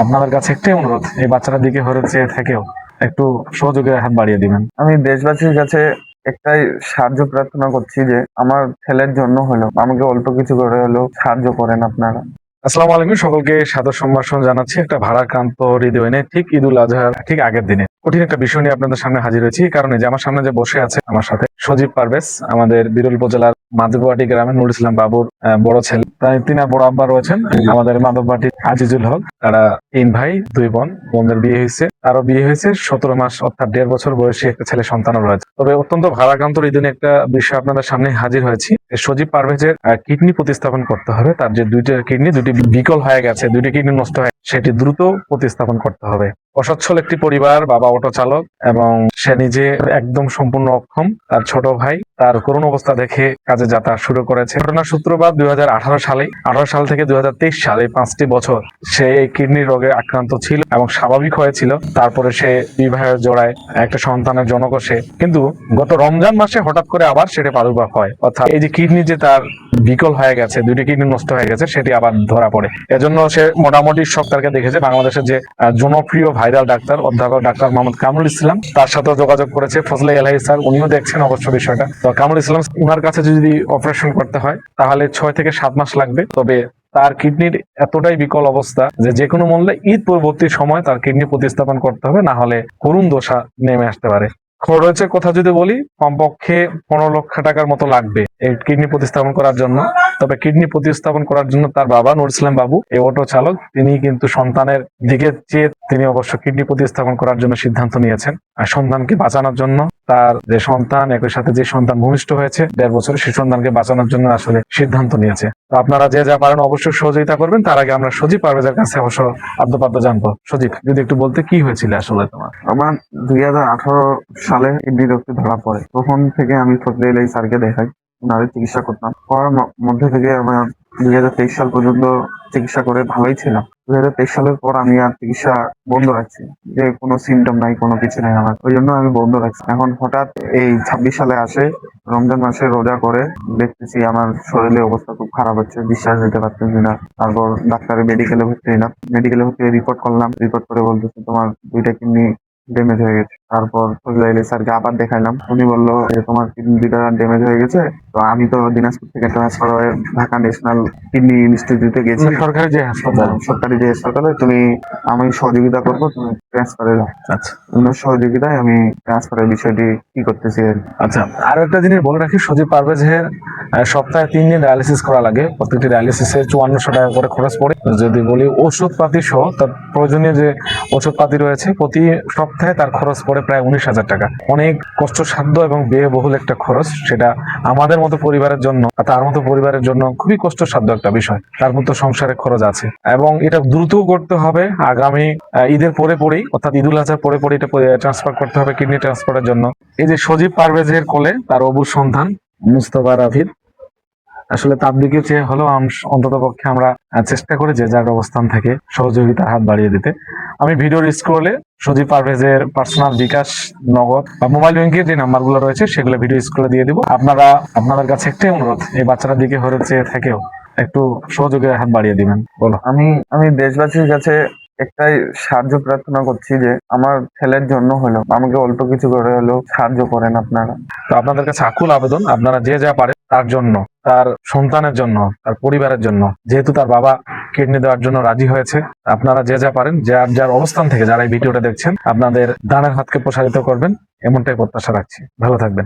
আপনাদের কাছে একটাই অনুরোধ, এই বাচ্চাটার দিকে হচ্ছে থেকেও একটু সহযোগের হাত বাড়িয়ে দিবেন। আমি দেশবাসীর কাছে একটাই সাহায্য প্রার্থনা করছি যে আমার ছেলের জন্য হলো আমাকে অল্প কিছু করে হলেও সাহায্য করেন আপনারা। আসসালামু আলাইকুম, সকলকে সাদর সম্ভাষণ জানাচ্ছি। একটা ভারাক্রান্ত হৃদয় নিয়ে ঠিক ঈদুল আজহার ঠিক আগের দিনে কঠিন একটা বিষয় নিয়ে আপনাদের সামনে হাজির হয়েছি। কারণ যে আমার সামনে যে বসে আছে আমার সাথে সজীব পারভেজ, আমাদের বিরল উপজেলার মাধববাটি গ্রামের নুরুল ইসলাম বাবুর বড় ছেলে। তিনি বড় আব্বা রয়েছেন আমাদের মাধববাটির আজিজুল হক। তারা 3 ভাই 2 বোন। বোনদের বিয়ে হয়েছে, তারও বিয়ে হয়েছে। 17 মাস অর্থাৎ 1.5 বছর বয়সী একটা ছেলে সন্তানও রয়েছে। তবে অত্যন্ত ভারাক্রান্ত হৃদয় নিয়ে একটা বিষয় আপনাদের সামনে হাজির হয়েছি। সজীব পারভেজের কিডনি প্রতিস্থাপন করতে হবে। তার যে 2টা কিডনি, 2টি বিকল হয়ে গেছে, 2টি কিডনি নষ্ট হয়ে, সেটি দ্রুত প্রতিস্থাপন করতে হবে। অসচ্ছল একটি পরিবার, বাবা অটো চালক এবং সে নিজে একদম সম্পূর্ণ অক্ষম। তার ছোট ভাই তার করুণ অবস্থা দেখে কাজে যাতায়াত শুরু করেছে। ঘটনার সূত্রপাত 2018 সালে। 18 সাল থেকে 2023 সালে 5টি বছর সে এই কিডনি রোগে আক্রান্ত ছিল এবং স্বাভাবিক হয়েছিল। তারপরে সে বিবাহের জোড়ায় একটা সন্তানের জনক সে। কিন্তু গত রমজান মাসে হঠাৎ করে আবার সেটা প্রাদুর্ভাব হয়, অর্থাৎ এই যে কিডনি যে তার বিকল হয়ে গেছে, 2টি কিডনি নষ্ট হয়ে গেছে, সেটি আবার ধরা পড়ে। এজন্য সে মোটামুটি সরকারকে দেখেছে। বাংলাদেশের যে জনপ্রিয় ভাইরাল ডাক্তার অধ্যাপক ডাক্তার মোহাম্মদ কামরুল ইসলাম, তার সাথে যোগাযোগ করেছে। ফজলে এলাহি স্যার, উনিও দেখছেন অবশ্য বিষয়টা। তো কামরুল ইসলাম উনার কাছে যদি অপারেশন করতে হয় তাহলে 6 থেকে 7 মাস লাগবে। তবে তার কিডনির এতটাই বিকল অবস্থা যে কোনো মূল্যে ঈদ পরবর্তী সময় তার কিডনি প্রতিস্থাপন করতে হবে, না হলে করুণ দশা নেমে আসতে পারে। খরচের কথা যদি বলি, কমপক্ষে 15 লক্ষ টাকার মতো লাগবে এই কিডনি প্রতিস্থাপন করার জন্য। তবে কিডনি প্রতিস্থাপন করার জন্য তার বাবা নুরুল ইসলাম বাবু, এই অটো চালক, তিনি কিন্তু সন্তানের দিকে চেয়ে তিনি অবশ্য কিডনি প্রতিস্থাপন করার জন্য সিদ্ধান্ত নিয়েছেন। আর সন্তানকে বাঁচানোর জন্য, তার যে সন্তান, একই সাথে যে সন্তান ভূমিষ্ঠ হয়েছে 1.5 বছরের, সেই সন্তানকে বাঁচানোর জন্য আসলে সিদ্ধান্ত নিয়েছে। তো আপনারা যে যা পারেন অবশ্যই সহযোগিতা করবেন। তার আগে আমরা সজীব পারভেজের কাছে অবশ্য আদ্যপাদ্য জানবো। সজীব, যদি একটু বলতে কি হয়েছিল আসলে তোমার? আমার 2018 সালে কিডনি রোগটি ধরা পড়ে। তখন থেকে আমি ফজলে এলাহি স্যারকে দেখাই, ওনাদের চিকিৎসা করতাম। করার মধ্যে থেকে আমার 2023 সাল পর্যন্ত চিকিৎসা করে ভালোই ছিলাম। 2023 সালের পর আমি আর চিকিৎসা বন্ধ রাখছি, যে কোনো সিমটম নাই, কোনো কিছু নাই আমার, ওই জন্য আমি বন্ধ রাখছি। এখন হঠাৎ এই 26 সালে আসে, রমজান মাসে রোজা করে দেখতেছি আমার শরীরের অবস্থা খুব খারাপ হচ্ছে, বিশ্বাস নিতে পারতেছি না। তারপর ডাক্তারের মেডিকেলে ভর্তি হলাম। মেডিকেলে ভর্তি রিপোর্ট করলাম। রিপোর্ট করে বলতেছে তোমার 2টা কিডনি ড্যামেজ হয়ে গেছে। তারপর ফজলে এলাহি স্যারকে আবার দেখাইলাম। উনি বললো তোমার কিডনি 2টা ড্যামেজ হয়ে গেছে। তো আমি তো দিনাজপুর থেকে ট্রান্সফার হয়ে ঢাকা ন্যাশনাল কিডনি ইনস্টিটিউটে গেছি, সরকারি যে হাসপাতাল। সরকারি যে হাসপাতালে। তুমি আমি সহযোগিতা করবো, তুমি ট্রান্সফারে যাও। আচ্ছা তোমার সহযোগিতায় আমি ট্রান্সফারের বিষয়টি কি করতেছি আর কি। আচ্ছা, আরো একটা জিনিস বলে রাখি, সজীব পারভেজের সপ্তাহে 3 দিন ডায়ালিসিস করা লাগে। প্রত্যেকটি ডায়ালিসিসে 5400 টাকা করে খরচ পড়ে। যদি বলি ওষুধপাতি সহ তার প্রয়োজনীয় যে ওষুধপাতি রয়েছে, প্রতি সপ্তাহে তার খরচ পড়ে প্রায় 19,000 টাকা। অনেক কষ্টসাধ্য এবং ব্যয়বহুল একটা খরচ। সেটা আমাদের মতো পরিবারের জন্য, তার মতো পরিবারের জন্য খুবই কষ্টসাধ্য একটা বিষয়। তার মতো সংসারে খরচ আছে এবং এটা দ্রুত করতে হবে। আগামী ঈদের পরেই, অর্থাৎ ঈদুল আজহার পরে এটা ট্রান্সফার করতে হবে কিডনি ট্রান্সফারের জন্য। এই যে সজীব পারভেজের কোলে তার অবুর সন্তান মুস্তফা রাফিদ, আসলে তার দিকে চেয়ে হলেও অন্তত পক্ষে আমরা চেষ্টা করি যে যার অবস্থান থেকে সহযোগিতার হাত বাড়িয়ে দিতে। আমি ভিডিওর স্ক্রলে সজীব পারভেজের পার্সোনাল বিকাশ, নগদ বা মোবাইল ব্যাংকের যে নাম্বারগুলো রয়েছে সেগুলো ভিডিও স্ক্রলে দিয়ে দিব। আপনাদের কাছে একটাই অনুরোধ, এই বাচ্চাটার দিকে চেয়ে থেকেও একটু সহযোগের হাত বাড়িয়ে দিবেন। বলো। আমি দেশবাসীর কাছে একটাই সাহায্য প্রার্থনা করছি যে আমার ছেলের জন্য হলো আমাকে অল্প কিছু করে হলেও সাহায্য করেন আপনারা। তো আপনাদের কাছে আকুল আবেদন, আপনারা যে যা পারেন তার জন্য, তার সন্তানের জন্য, তার পরিবারের জন্য, যেহেতু তার বাবা কিডনি দেওয়ার জন্য রাজি হয়েছে, আপনারা যে যা পারেন, যার অবস্থান থেকে যারা এই ভিডিওটা দেখছেন, আপনাদের দানের হাতকে প্রসারিত করবেন, এমনটাই প্রত্যাশা রাখছি। ভালো থাকবেন।